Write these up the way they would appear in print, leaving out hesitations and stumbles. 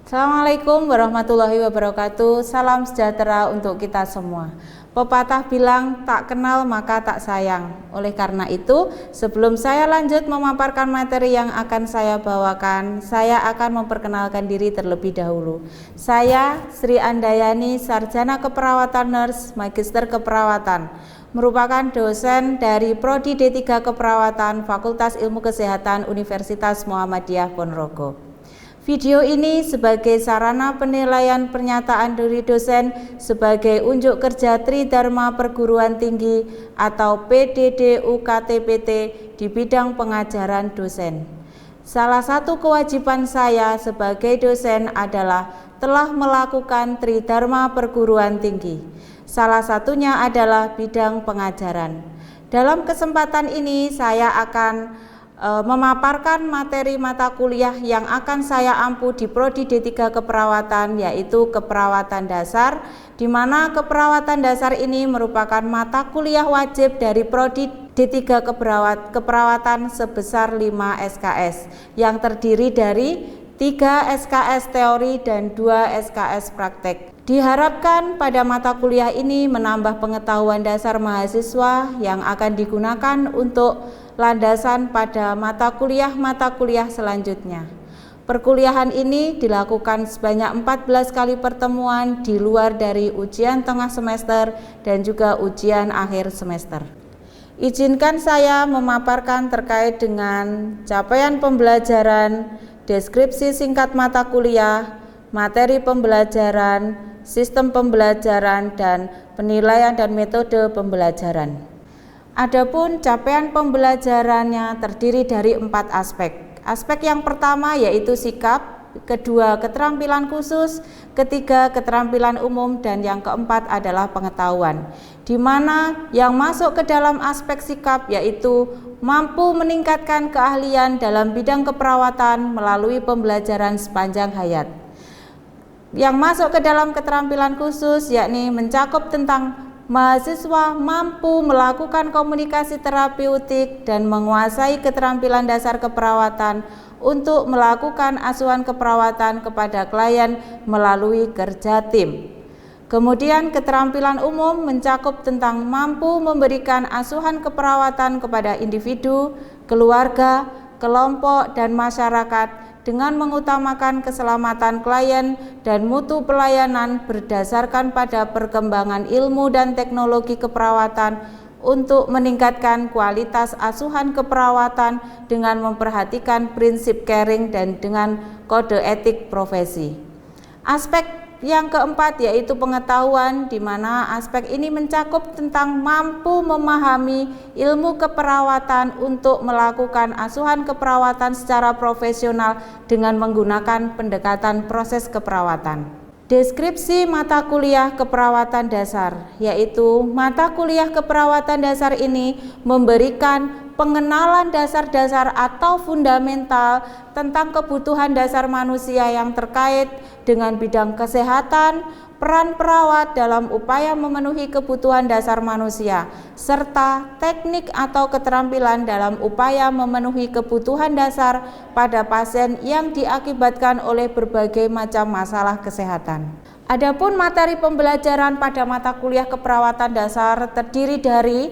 Assalamualaikum warahmatullahi wabarakatuh. Salam sejahtera untuk kita semua. Pepatah bilang tak kenal maka tak sayang. Oleh karena itu, sebelum saya lanjut memaparkan materi yang akan saya bawakan, saya akan memperkenalkan diri terlebih dahulu. Saya Sri Andayani, Sarjana Keperawatan Nurse, Magister Keperawatan, merupakan dosen dari Prodi D3 Keperawatan Fakultas Ilmu Kesehatan Universitas Muhammadiyah Ponorogo. Video ini sebagai sarana penilaian pernyataan dari dosen sebagai unjuk kerja Tridharma Perguruan Tinggi atau PDD-UKT-PT di bidang pengajaran dosen. Salah satu kewajiban saya sebagai dosen adalah telah melakukan Tridharma Perguruan Tinggi. Salah satunya adalah bidang pengajaran. Dalam kesempatan ini saya akan memaparkan materi mata kuliah yang akan saya ampu di Prodi D3 Keperawatan, yaitu keperawatan dasar, di mana keperawatan dasar ini merupakan mata kuliah wajib dari Prodi D3 Keperawatan sebesar 5 SKS yang terdiri dari 3 SKS teori dan 2 SKS praktek. Diharapkan pada mata kuliah ini menambah pengetahuan dasar mahasiswa yang akan digunakan untuk landasan pada mata kuliah selanjutnya. Perkuliahan ini dilakukan sebanyak 14 kali pertemuan di luar dari ujian tengah semester dan juga ujian akhir semester. Izinkan saya memaparkan terkait dengan capaian pembelajaran, deskripsi singkat mata kuliah, materi pembelajaran, sistem pembelajaran, dan penilaian dan metode pembelajaran. Adapun capaian pembelajarannya terdiri dari 4 aspek. Aspek yang pertama yaitu sikap, kedua keterampilan khusus, ketiga keterampilan umum, dan yang keempat adalah pengetahuan. Di mana yang masuk ke dalam aspek sikap yaitu mampu meningkatkan keahlian dalam bidang keperawatan melalui pembelajaran sepanjang hayat. Yang masuk ke dalam keterampilan khusus yakni mencakup tentang mahasiswa mampu melakukan komunikasi terapeutik dan menguasai keterampilan dasar keperawatan untuk melakukan asuhan keperawatan kepada klien melalui kerja tim. Kemudian keterampilan umum mencakup tentang mampu memberikan asuhan keperawatan kepada individu, keluarga, kelompok, dan masyarakat dengan mengutamakan keselamatan klien dan mutu pelayanan berdasarkan pada perkembangan ilmu dan teknologi keperawatan untuk meningkatkan kualitas asuhan keperawatan dengan memperhatikan prinsip caring dan dengan kode etik profesi. Aspek yang keempat yaitu pengetahuan, di mana aspek ini mencakup tentang mampu memahami ilmu keperawatan untuk melakukan asuhan keperawatan secara profesional dengan menggunakan pendekatan proses keperawatan. Deskripsi mata kuliah keperawatan dasar, yaitu mata kuliah keperawatan dasar ini memberikan pengenalan dasar-dasar atau fundamental tentang kebutuhan dasar manusia yang terkait dengan bidang kesehatan, peran perawat dalam upaya memenuhi kebutuhan dasar manusia, serta teknik atau keterampilan dalam upaya memenuhi kebutuhan dasar pada pasien yang diakibatkan oleh berbagai macam masalah kesehatan. Adapun materi pembelajaran pada mata kuliah keperawatan dasar terdiri dari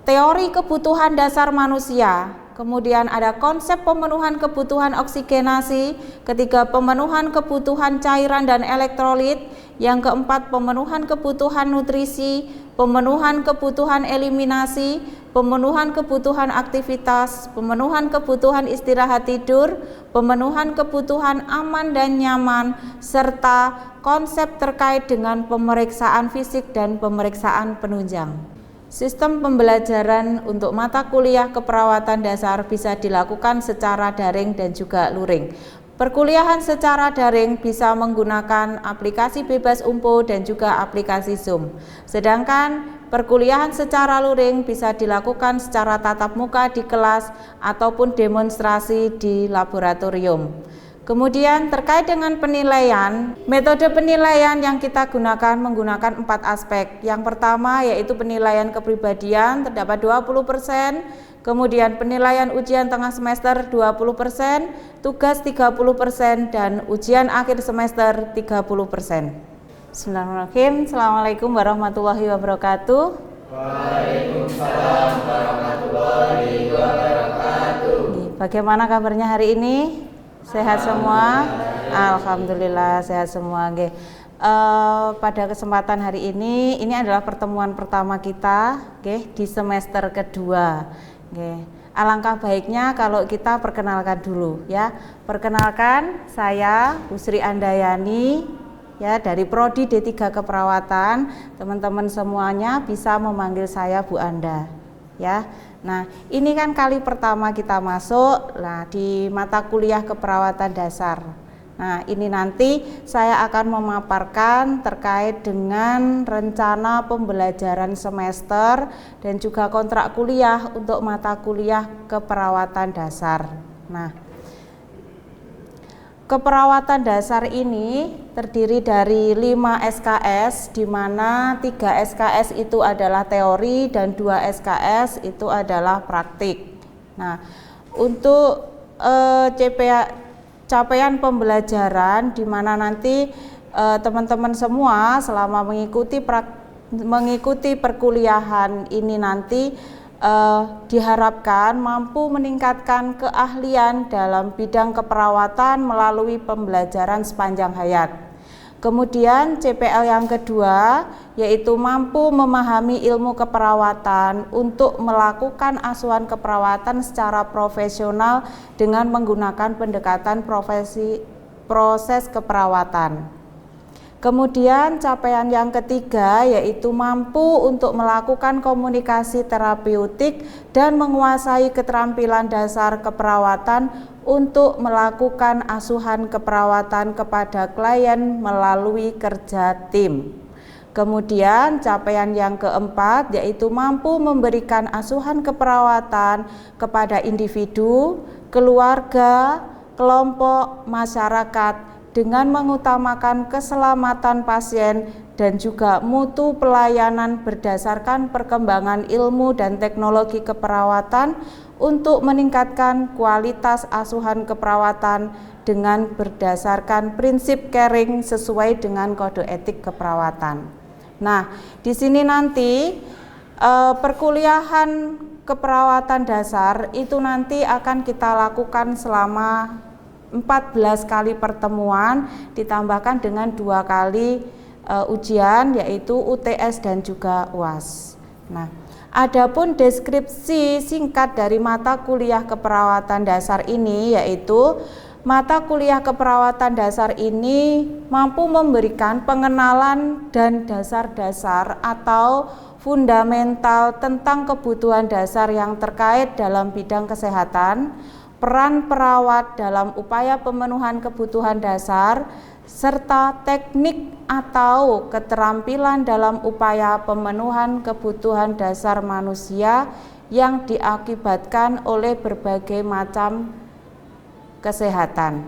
teori kebutuhan dasar manusia, kemudian ada konsep pemenuhan kebutuhan oksigenasi, ketiga pemenuhan kebutuhan cairan dan elektrolit, yang keempat pemenuhan kebutuhan nutrisi, pemenuhan kebutuhan eliminasi, pemenuhan kebutuhan aktivitas, pemenuhan kebutuhan istirahat tidur, pemenuhan kebutuhan aman dan nyaman, serta konsep terkait dengan pemeriksaan fisik dan pemeriksaan penunjang. Sistem pembelajaran untuk mata kuliah keperawatan dasar bisa dilakukan secara daring dan juga luring. Perkuliahan secara daring bisa menggunakan aplikasi bebas umpu dan juga aplikasi Zoom. Sedangkan perkuliahan secara luring bisa dilakukan secara tatap muka di kelas ataupun demonstrasi di laboratorium. Kemudian terkait dengan penilaian, metode penilaian yang kita gunakan menggunakan 4 aspek. Yang pertama yaitu penilaian kepribadian terdapat 20%, kemudian penilaian ujian tengah semester 20%, tugas 30%, dan ujian akhir semester 30%. Bismillahirrahmanirrahim. Assalamualaikum warahmatullahi wabarakatuh. Waalaikumsalam warahmatullahi wabarakatuh. Bagaimana kabarnya hari ini? Sehat semua? Alhamdulillah sehat semua. Pada kesempatan hari ini adalah pertemuan pertama kita di semester kedua. Alangkah baiknya kalau kita perkenalkan dulu ya. Perkenalkan, saya Bu Sri Andayani ya, dari Prodi D3 Keperawatan. Teman-teman semuanya bisa memanggil saya Bu Anda ya. Nah, ini kan kali pertama kita masuk di mata kuliah keperawatan dasar. Nah, ini nanti saya akan memaparkan terkait dengan rencana pembelajaran semester dan juga kontrak kuliah untuk mata kuliah keperawatan dasar. Nah, keperawatan dasar ini terdiri dari 5 SKS, di mana 3 SKS itu adalah teori dan 2 SKS itu adalah praktik. Nah, untuk capaian pembelajaran di mana nanti teman-teman semua selama mengikuti perkuliahan ini nanti diharapkan mampu meningkatkan keahlian dalam bidang keperawatan melalui pembelajaran sepanjang hayat. Kemudian CPL yang kedua yaitu mampu memahami ilmu keperawatan untuk melakukan asuhan keperawatan secara profesional dengan menggunakan pendekatan proses keperawatan. Kemudian capaian yang ketiga yaitu mampu untuk melakukan komunikasi terapeutik dan menguasai keterampilan dasar keperawatan untuk melakukan asuhan keperawatan kepada klien melalui kerja tim. Kemudian capaian yang keempat yaitu mampu memberikan asuhan keperawatan kepada individu, keluarga, kelompok, masyarakat dengan mengutamakan keselamatan pasien dan juga mutu pelayanan berdasarkan perkembangan ilmu dan teknologi keperawatan untuk meningkatkan kualitas asuhan keperawatan dengan berdasarkan prinsip caring sesuai dengan kode etik keperawatan. Nah, di sini nanti perkuliahan keperawatan dasar itu nanti akan kita lakukan selama 14 kali pertemuan ditambahkan dengan 2 kali ujian yaitu UTS dan juga UAS. Nah, adapun deskripsi singkat dari mata kuliah keperawatan dasar ini yaitu mata kuliah keperawatan dasar ini mampu memberikan pengenalan dan dasar-dasar atau fundamental tentang kebutuhan dasar yang terkait dalam bidang kesehatan, peran perawat dalam upaya pemenuhan kebutuhan dasar, serta teknik atau keterampilan dalam upaya pemenuhan kebutuhan dasar manusia yang diakibatkan oleh berbagai macam kesehatan.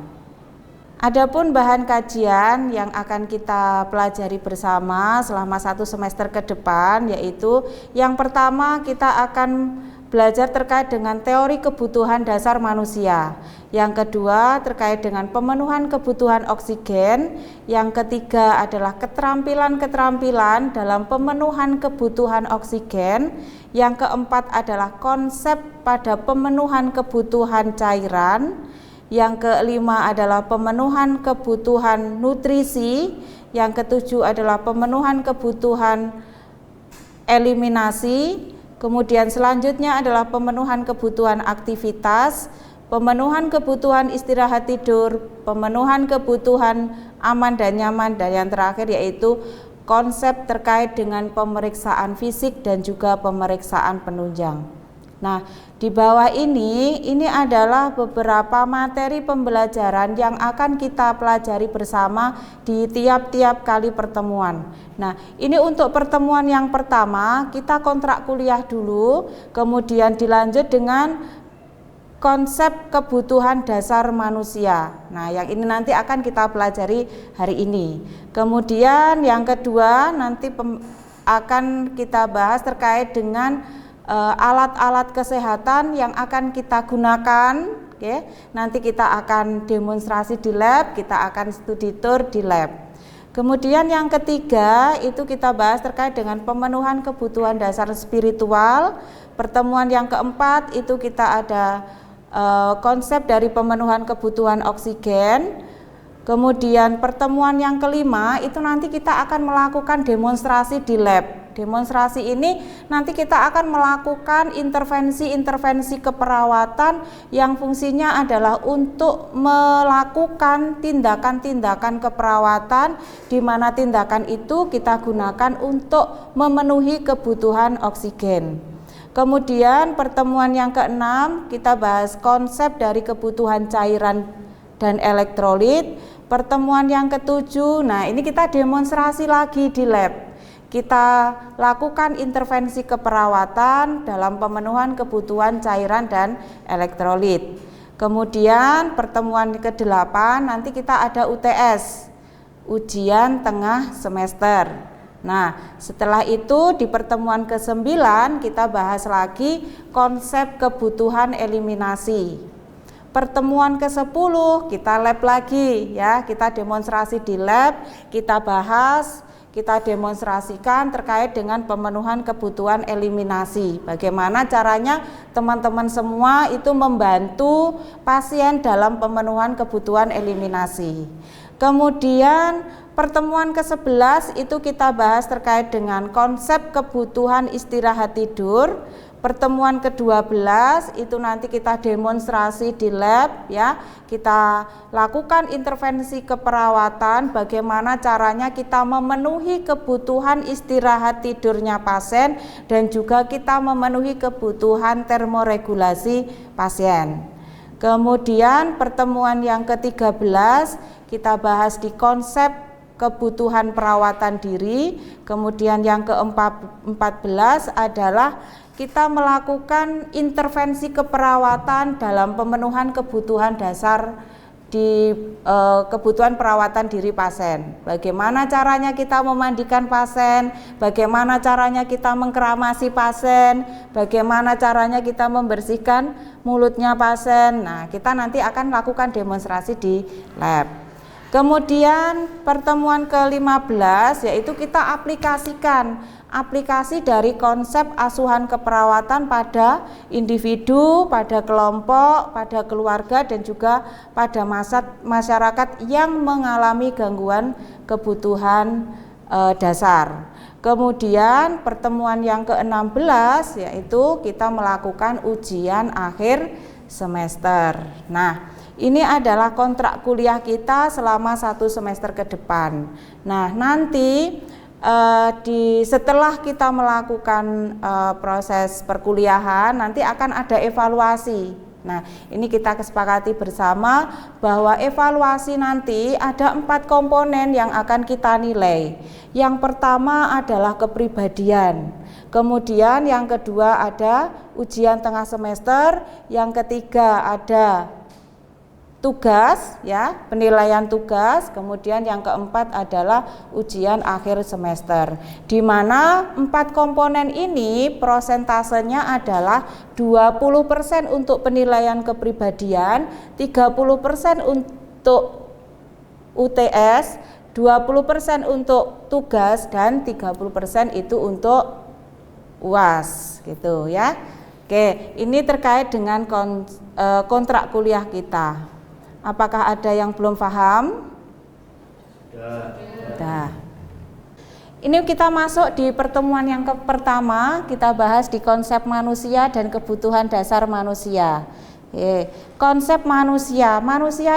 Adapun bahan kajian yang akan kita pelajari bersama selama 1 semester ke depan yaitu yang pertama kita akan belajar terkait dengan teori kebutuhan dasar manusia. Yang kedua terkait dengan pemenuhan kebutuhan oksigen. Yang ketiga adalah keterampilan-keterampilan dalam pemenuhan kebutuhan oksigen. Yang keempat adalah konsep pada pemenuhan kebutuhan cairan. Yang kelima adalah pemenuhan kebutuhan nutrisi. Yang ketujuh adalah pemenuhan kebutuhan eliminasi. Kemudian selanjutnya adalah pemenuhan kebutuhan aktivitas, pemenuhan kebutuhan istirahat tidur, pemenuhan kebutuhan aman dan nyaman, dan yang terakhir yaitu konsep terkait dengan pemeriksaan fisik dan juga pemeriksaan penunjang. Nah, di bawah ini adalah beberapa materi pembelajaran yang akan kita pelajari bersama di tiap-tiap kali pertemuan. Nah, ini untuk pertemuan yang pertama kita kontrak kuliah dulu, kemudian dilanjut dengan konsep kebutuhan dasar manusia. Nah, yang ini nanti akan kita pelajari hari ini. Kemudian yang kedua nanti akan kita bahas terkait dengan alat-alat kesehatan yang akan kita gunakan. Oke, nanti kita akan demonstrasi di lab, kita akan studi tour di lab. Kemudian yang ketiga itu kita bahas terkait dengan pemenuhan kebutuhan dasar spiritual. Pertemuan yang keempat itu kita ada konsep dari pemenuhan kebutuhan oksigen. Kemudian pertemuan yang kelima itu nanti kita akan melakukan demonstrasi di lab. Demonstrasi ini nanti kita akan melakukan intervensi keperawatan yang fungsinya adalah untuk melakukan tindakan-tindakan keperawatan, di mana tindakan itu kita gunakan untuk memenuhi kebutuhan oksigen. Kemudian pertemuan yang keenam kita bahas konsep dari kebutuhan cairan dan elektrolit. Pertemuan yang ketujuh, nah ini kita demonstrasi lagi di lab. Kita lakukan intervensi keperawatan dalam pemenuhan kebutuhan cairan dan elektrolit. Kemudian pertemuan ke-8 nanti kita ada UTS, ujian tengah semester. Nah, setelah itu di pertemuan ke-9 kita bahas lagi konsep kebutuhan eliminasi. Pertemuan ke-10 kita lab lagi ya, kita demonstrasi di lab, kita bahas, kita demonstrasikan terkait dengan pemenuhan kebutuhan eliminasi. Bagaimana caranya teman-teman semua itu membantu pasien dalam pemenuhan kebutuhan eliminasi. Kemudian pertemuan ke-11 itu kita bahas terkait dengan konsep kebutuhan istirahat tidur. Pertemuan ke-12 itu nanti kita demonstrasi di lab ya. Kita lakukan intervensi keperawatan, bagaimana caranya kita memenuhi kebutuhan istirahat tidurnya pasien dan juga kita memenuhi kebutuhan termoregulasi pasien. Kemudian pertemuan yang ke-13 kita bahas di konsep kebutuhan perawatan diri. Kemudian yang ke-14 adalah kita melakukan intervensi keperawatan dalam pemenuhan kebutuhan dasar di kebutuhan perawatan diri pasien. Bagaimana caranya kita memandikan pasien, bagaimana caranya kita mengkeramasi pasien, bagaimana caranya kita membersihkan mulutnya pasien. Nah, kita nanti akan lakukan demonstrasi di lab. Kemudian pertemuan ke-15 yaitu kita aplikasi dari konsep asuhan keperawatan pada individu, pada kelompok, pada keluarga dan juga pada masyarakat yang mengalami gangguan kebutuhan dasar. Kemudian pertemuan yang ke-16 yaitu kita melakukan ujian akhir semester. Nah, ini adalah kontrak kuliah kita selama 1 semester ke depan. Nah, nanti setelah kita melakukan proses perkuliahan, nanti akan ada evaluasi. Nah, ini kita kesepakati bersama bahwa evaluasi nanti ada 4 komponen yang akan kita nilai. Yang pertama adalah kepribadian. Kemudian yang kedua ada ujian tengah semester, yang ketiga ada tugas ya, penilaian tugas, kemudian yang keempat adalah ujian akhir semester, di mana 4 komponen ini prosentasenya adalah 20% untuk penilaian kepribadian, 30% untuk UTS, 20% untuk tugas dan 30% itu untuk UAS gitu ya. Oke, ini terkait dengan kontrak kuliah kita. Apakah ada yang belum paham? Sudah. Ini kita masuk di pertemuan yang pertama, kita bahas di konsep manusia dan kebutuhan dasar manusia. Konsep manusia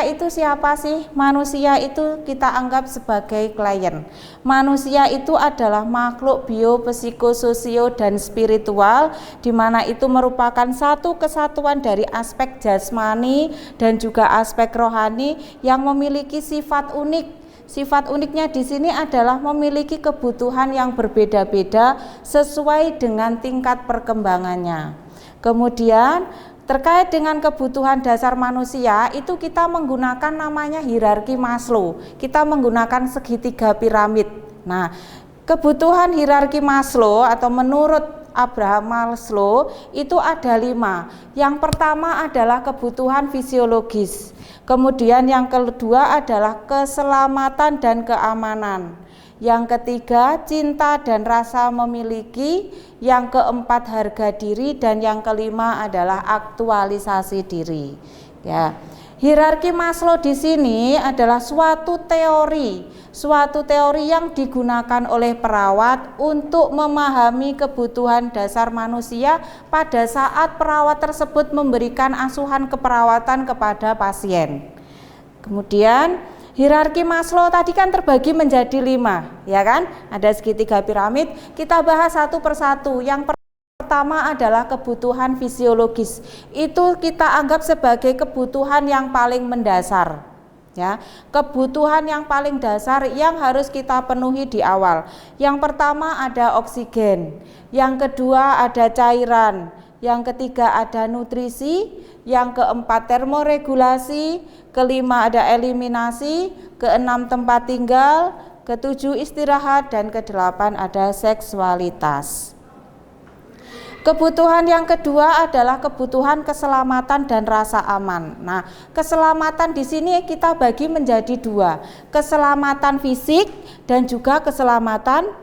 itu siapa sih? Manusia itu kita anggap sebagai klien. Manusia itu adalah makhluk bio, psikososio dan spiritual, di mana itu merupakan satu kesatuan dari aspek jasmani dan juga aspek rohani yang memiliki sifat unik. Sifat uniknya di sini adalah memiliki kebutuhan yang berbeda-beda sesuai dengan tingkat perkembangannya. Kemudian terkait dengan kebutuhan dasar manusia itu kita menggunakan namanya hierarki Maslow. Kita menggunakan segitiga piramid. Nah, kebutuhan hierarki Maslow atau menurut Abraham Maslow itu ada 5. Yang pertama adalah kebutuhan fisiologis. Kemudian yang kedua adalah keselamatan dan keamanan. Yang ketiga cinta dan rasa memiliki. Yang keempat harga diri, dan yang kelima adalah aktualisasi diri. Ya. Hierarki Maslow di sini adalah suatu teori yang digunakan oleh perawat untuk memahami kebutuhan dasar manusia pada saat perawat tersebut memberikan asuhan keperawatan kepada pasien. Kemudian hierarki Maslow tadi kan terbagi menjadi 5, ya kan? Ada segitiga piramid. Kita bahas satu persatu. Yang pertama adalah kebutuhan fisiologis. Itu kita anggap sebagai kebutuhan yang paling mendasar. Ya, kebutuhan yang paling dasar yang harus kita penuhi di awal. Yang pertama ada oksigen, yang kedua ada cairan, yang ketiga ada nutrisi, yang keempat termoregulasi, kelima ada eliminasi, keenam tempat tinggal, ketujuh istirahat, dan kedelapan ada seksualitas. Kebutuhan yang kedua adalah kebutuhan keselamatan dan rasa aman. Nah, keselamatan di sini kita bagi menjadi 2, keselamatan fisik dan juga keselamatan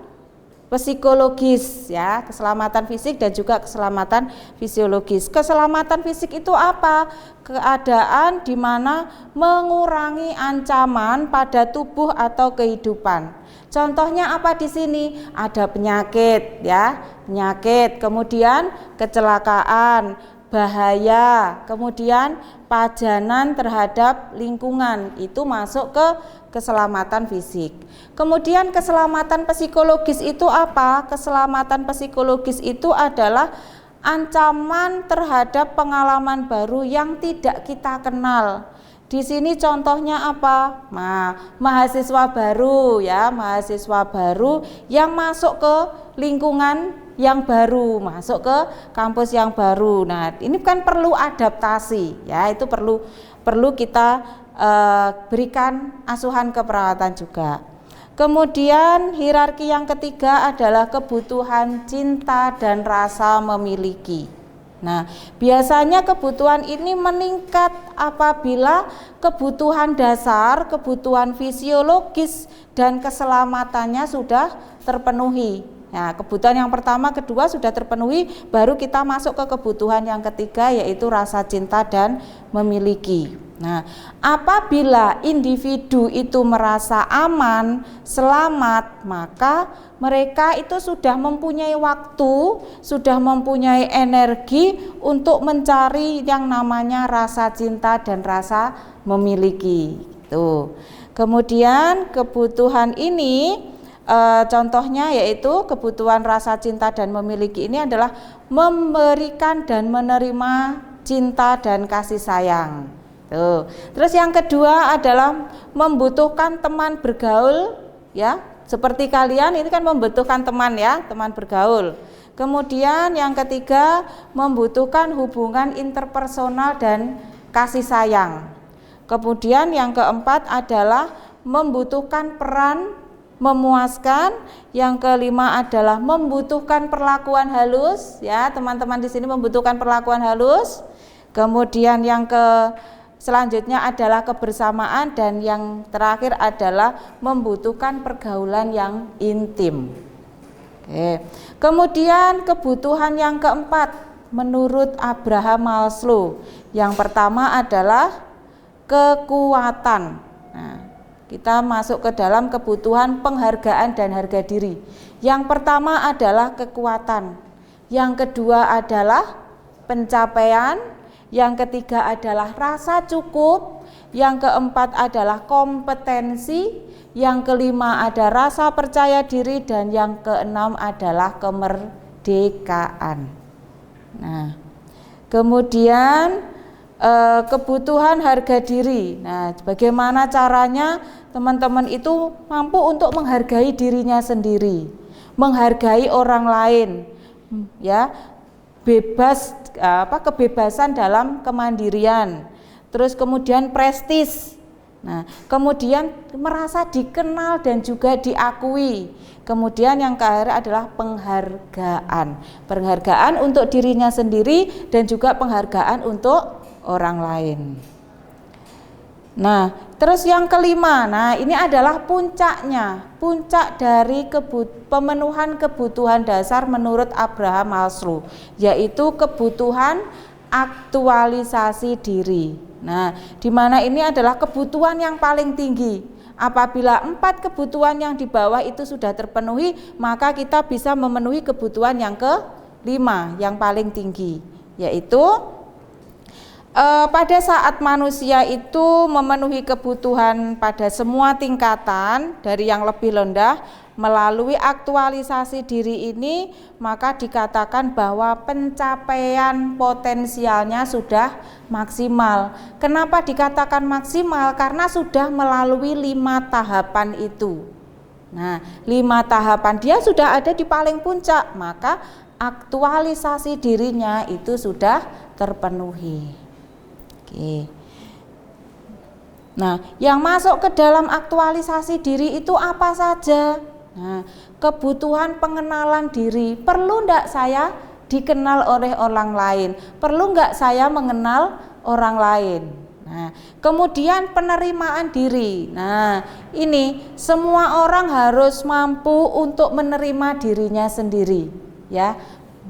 psikologis, ya, keselamatan fisik dan juga keselamatan fisiologis. Keselamatan fisik itu apa? Keadaan di mana mengurangi ancaman pada tubuh atau kehidupan. Contohnya apa di sini? Ada penyakit, ya, penyakit, kemudian kecelakaan, bahaya, kemudian pajanan terhadap lingkungan, itu masuk ke keselamatan fisik. Kemudian keselamatan psikologis itu apa? Keselamatan psikologis itu adalah ancaman terhadap pengalaman baru yang tidak kita kenal. Di sini contohnya apa? Nah, mahasiswa baru, ya, mahasiswa baru yang masuk ke lingkungan yang baru, masuk ke kampus yang baru. Nah, ini kan perlu adaptasi, ya, itu perlu kita berikan asuhan keperawatan juga. Kemudian hierarki yang ketiga adalah kebutuhan cinta dan rasa memiliki. Nah, biasanya kebutuhan ini meningkat apabila kebutuhan dasar, kebutuhan fisiologis dan keselamatannya sudah terpenuhi. Nah, kebutuhan yang pertama, kedua sudah terpenuhi, baru kita masuk ke kebutuhan yang ketiga, yaitu rasa cinta dan memiliki. Nah, apabila individu itu merasa aman, selamat, maka mereka itu sudah mempunyai waktu, sudah mempunyai energi untuk mencari yang namanya rasa cinta dan rasa memiliki. Tuh. Kemudian kebutuhan ini contohnya yaitu kebutuhan rasa cinta dan memiliki ini adalah memberikan dan menerima cinta dan kasih sayang. Tuh. Terus yang kedua adalah membutuhkan teman bergaul, ya, seperti kalian ini kan membutuhkan teman, ya, teman bergaul. Kemudian yang ketiga membutuhkan hubungan interpersonal dan kasih sayang. Kemudian yang keempat adalah membutuhkan peran memuaskan. Yang kelima adalah membutuhkan perlakuan halus, ya, teman-teman di sini membutuhkan perlakuan halus. Kemudian yang selanjutnya adalah kebersamaan, dan yang terakhir adalah membutuhkan pergaulan yang intim. Oke. Kemudian kebutuhan yang keempat menurut Abraham Maslow, yang pertama adalah kekuatan. Nah, kita masuk ke dalam kebutuhan penghargaan dan harga diri. Yang pertama adalah kekuatan, yang kedua adalah pencapaian, yang ketiga adalah rasa cukup, yang keempat adalah kompetensi, yang kelima ada rasa percaya diri, dan yang keenam adalah kemerdekaan. Nah, kemudian kebutuhan harga diri. Nah, bagaimana caranya teman-teman itu mampu untuk menghargai dirinya sendiri, menghargai orang lain, ya. kebebasan dalam kemandirian, terus kemudian prestis. Nah, kemudian merasa dikenal dan juga diakui. Kemudian yang terakhir adalah penghargaan untuk dirinya sendiri dan juga penghargaan untuk orang lain. Nah, terus yang kelima, nah ini adalah puncaknya, puncak dari pemenuhan kebutuhan dasar menurut Abraham Maslow, yaitu kebutuhan aktualisasi diri. Nah, di mana ini adalah kebutuhan yang paling tinggi. Apabila 4 kebutuhan yang di bawah itu sudah terpenuhi, maka kita bisa memenuhi kebutuhan yang ke-5 yang paling tinggi, yaitu pada saat manusia itu memenuhi kebutuhan pada semua tingkatan dari yang lebih rendah melalui aktualisasi diri ini, maka dikatakan bahwa pencapaian potensialnya sudah maksimal. Kenapa dikatakan maksimal? Karena sudah melalui 5 tahapan itu. Nah, 5 tahapan dia sudah ada di paling puncak, maka aktualisasi dirinya itu sudah terpenuhi. Oke. Nah, yang masuk ke dalam aktualisasi diri itu apa saja? Nah, kebutuhan pengenalan diri. Perlu enggak saya dikenal oleh orang lain? Perlu enggak saya mengenal orang lain? Nah, kemudian penerimaan diri. Nah, ini semua orang harus mampu untuk menerima dirinya sendiri, ya.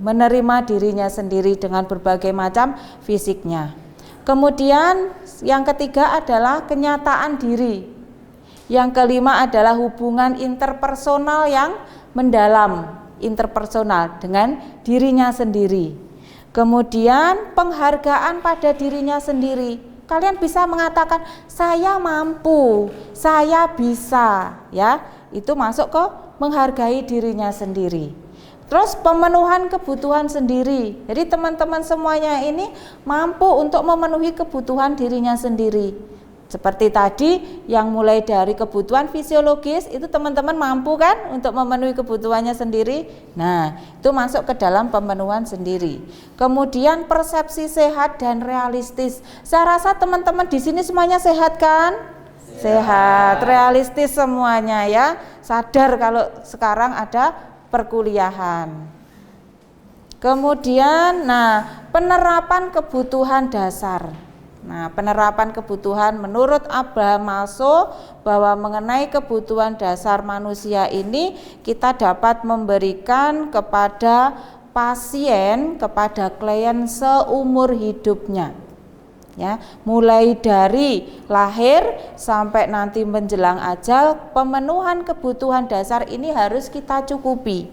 Menerima dirinya sendiri dengan berbagai macam fisiknya. Kemudian yang ketiga adalah kenyataan diri. Yang kelima adalah hubungan interpersonal yang mendalam, interpersonal dengan dirinya sendiri. Kemudian penghargaan pada dirinya sendiri. Kalian bisa mengatakan saya mampu, saya bisa, ya. Itu masuk ke menghargai dirinya sendiri. Terus pemenuhan kebutuhan sendiri. Jadi teman-teman semuanya ini mampu untuk memenuhi kebutuhan dirinya sendiri. Seperti tadi yang mulai dari kebutuhan fisiologis itu teman-teman mampu kan untuk memenuhi kebutuhannya sendiri. Nah, itu masuk ke dalam pemenuhan sendiri. Kemudian persepsi sehat dan realistis. Saya rasa teman-teman di sini semuanya sehat kan? Sehat, realistis semuanya ya. Sadar kalau sekarang ada perkuliahan. Kemudian penerapan kebutuhan dasar. Nah, penerapan kebutuhan menurut Abraham Maslow bahwa mengenai kebutuhan dasar manusia ini kita dapat memberikan kepada pasien, kepada klien seumur hidupnya. Ya, mulai dari lahir sampai nanti menjelang ajal, pemenuhan kebutuhan dasar ini harus kita cukupi.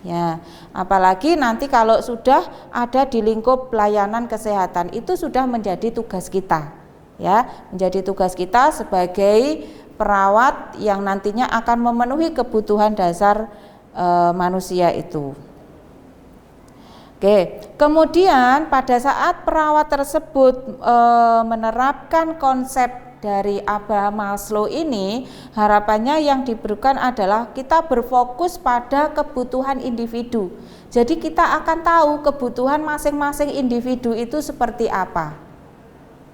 Ya, apalagi nanti kalau sudah ada di lingkup pelayanan kesehatan, itu sudah menjadi tugas kita. Ya, menjadi tugas kita sebagai perawat yang nantinya akan memenuhi kebutuhan dasar manusia itu. Oke, kemudian pada saat perawat tersebut menerapkan konsep dari Abraham Maslow ini, harapannya yang diberikan adalah kita berfokus pada kebutuhan individu. Jadi kita akan tahu kebutuhan masing-masing individu itu seperti apa.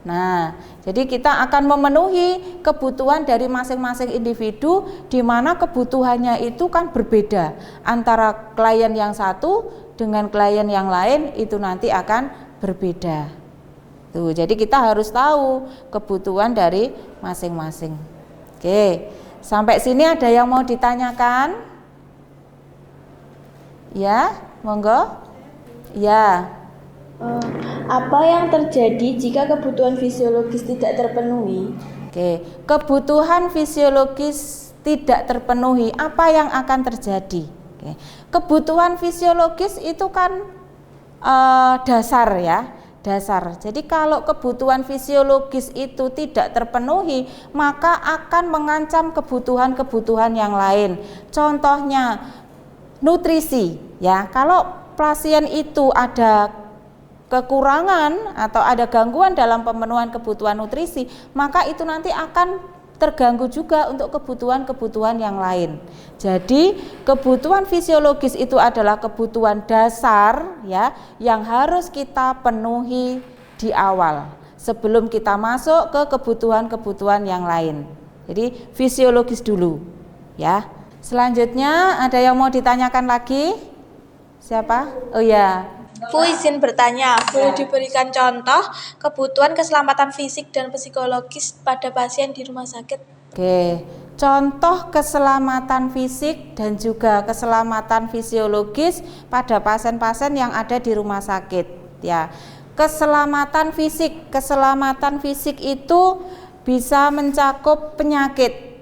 Nah, jadi kita akan memenuhi kebutuhan dari masing-masing individu, di mana kebutuhannya itu kan berbeda antara klien yang satu dengan klien yang lain, itu nanti akan berbeda. Tuh, jadi kita harus tahu kebutuhan dari masing-masing. Oke, sampai sini ada yang mau ditanyakan? Ya, monggo. Ya. Apa yang terjadi jika kebutuhan fisiologis tidak terpenuhi? Oke, kebutuhan fisiologis tidak terpenuhi, apa yang akan terjadi? Oke. Kebutuhan fisiologis itu kan dasar ya. Dasar. Jadi kalau kebutuhan fisiologis itu tidak terpenuhi, maka akan mengancam kebutuhan-kebutuhan yang lain. Contohnya nutrisi, ya. Kalau pasien itu ada kekurangan atau ada gangguan dalam pemenuhan kebutuhan nutrisi, maka itu nanti akan terganggu juga untuk kebutuhan-kebutuhan yang lain. Jadi kebutuhan fisiologis itu adalah kebutuhan dasar ya yang harus kita penuhi di awal sebelum kita masuk ke kebutuhan-kebutuhan yang lain. Jadi fisiologis dulu ya. Selanjutnya ada yang mau ditanyakan lagi? Siapa? Oh ya. Bu, izin bertanya, boleh diberikan contoh kebutuhan keselamatan fisik dan psikologis pada pasien di rumah sakit? Oke, contoh keselamatan fisik dan juga keselamatan fisiologis pada pasien-pasien yang ada di rumah sakit ya. Keselamatan fisik itu bisa mencakup penyakit.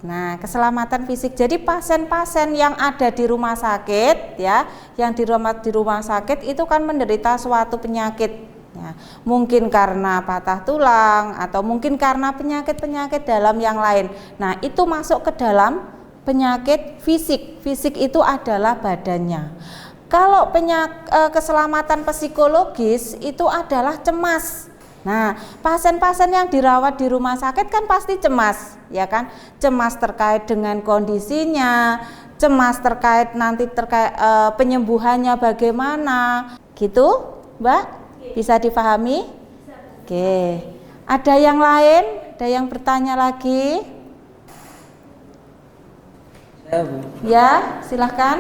Nah, keselamatan fisik. Jadi pasien-pasien yang ada di rumah sakit ya, yang di rumah sakit itu kan menderita suatu penyakit. Ya, mungkin karena patah tulang atau mungkin karena penyakit-penyakit dalam yang lain. Nah, itu masuk ke dalam penyakit fisik. Fisik itu adalah badannya. Kalau keselamatan psikologis itu adalah cemas. Nah, pasien-pasien yang dirawat di rumah sakit kan pasti cemas, ya kan? Cemas terkait dengan kondisinya, cemas terkait penyembuhannya bagaimana, gitu, Mbak? Bisa dipahami? Oke. Ada yang lain? Ada yang bertanya lagi? Ya, silahkan.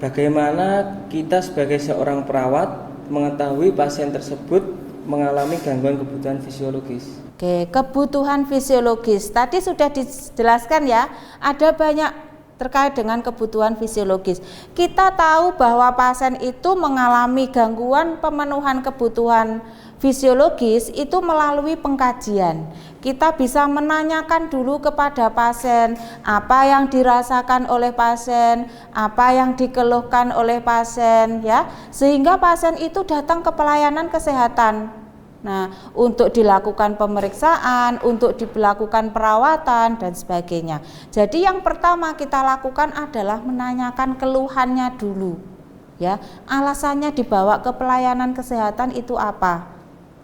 Bagaimana kita sebagai seorang perawat mengetahui pasien tersebut mengalami gangguan kebutuhan fisiologis? Oke, kebutuhan fisiologis tadi sudah dijelaskan ya, ada banyak terkait dengan kebutuhan fisiologis. Kita tahu bahwa pasien itu mengalami gangguan pemenuhan kebutuhan fisiologis itu melalui pengkajian. Kita bisa menanyakan dulu kepada pasien apa yang dirasakan oleh pasien, apa yang dikeluhkan oleh pasien ya, sehingga pasien itu datang ke pelayanan kesehatan. Nah, untuk dilakukan pemeriksaan, untuk dilakukan perawatan dan sebagainya. Jadi yang pertama kita lakukan adalah menanyakan keluhannya dulu. Ya, alasannya dibawa ke pelayanan kesehatan itu apa?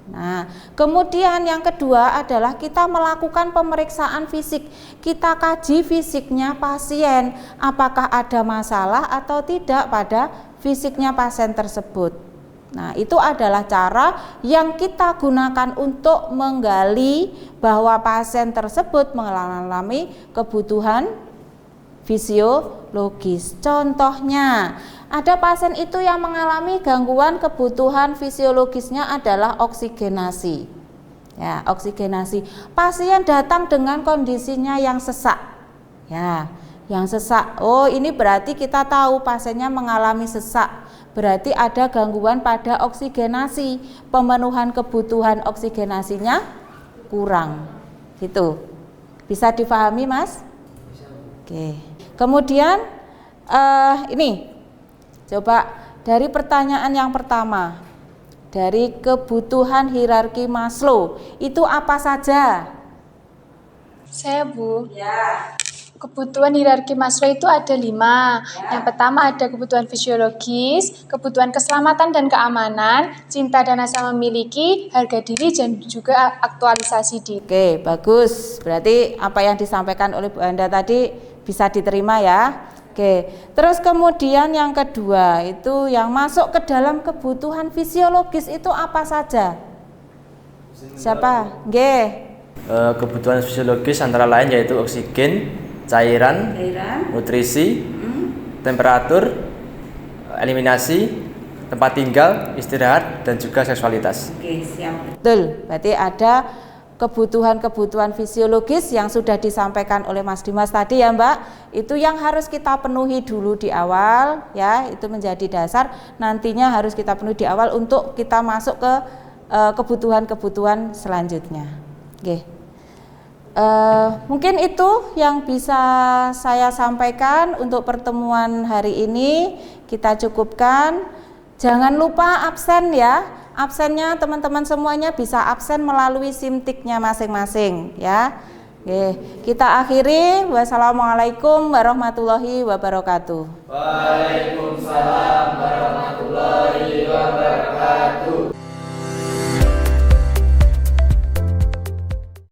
Nah, kemudian yang kedua adalah kita melakukan pemeriksaan fisik. Kita kaji fisiknya pasien, apakah ada masalah atau tidak pada fisiknya pasien tersebut. Nah, itu adalah cara yang kita gunakan untuk menggali bahwa pasien tersebut mengalami kebutuhan fisiologis. Contohnya, ada pasien itu yang mengalami gangguan kebutuhan fisiologisnya adalah oksigenasi. Ya, oksigenasi. Pasien datang dengan kondisinya yang sesak. Ya, yang sesak. Oh, ini berarti kita tahu pasiennya mengalami sesak. Berarti ada gangguan pada oksigenasi, pemenuhan kebutuhan oksigenasinya kurang. Gitu. Bisa dipahami, Mas? Oke. Kemudian ini coba dari pertanyaan yang pertama, dari kebutuhan hierarki Maslow, itu apa saja? Saya, Bu. Ya. Kebutuhan hierarki Maslow itu ada 5. Yang pertama ada kebutuhan fisiologis, kebutuhan keselamatan dan keamanan, cinta dan asa memiliki, harga diri, dan juga aktualisasi diri. Oke, bagus. Berarti apa yang disampaikan oleh Bu Anda tadi bisa diterima ya. Oke, terus kemudian yang kedua itu yang masuk ke dalam kebutuhan fisiologis itu apa saja? Siapa? Nggih. Kebutuhan fisiologis antara lain yaitu oksigen, cairan, nutrisi, temperatur, eliminasi, tempat tinggal, istirahat, dan juga seksualitas. Oke, siap. Betul, berarti ada kebutuhan-kebutuhan fisiologis yang sudah disampaikan oleh Mas Dimas tadi ya Mbak. Itu yang harus kita penuhi dulu di awal ya, itu menjadi dasar. Nantinya harus kita penuhi di awal untuk kita masuk ke kebutuhan-kebutuhan selanjutnya. Oke. Mungkin itu yang bisa saya sampaikan untuk pertemuan hari ini. Kita cukupkan. Jangan lupa absen ya. Absennya teman-teman semuanya bisa absen melalui SIMTIK-nya masing-masing ya. Oke, kita akhiri. Wassalamualaikum warahmatullahi wabarakatuh. Waalaikumsalam warahmatullahi wabarakatuh.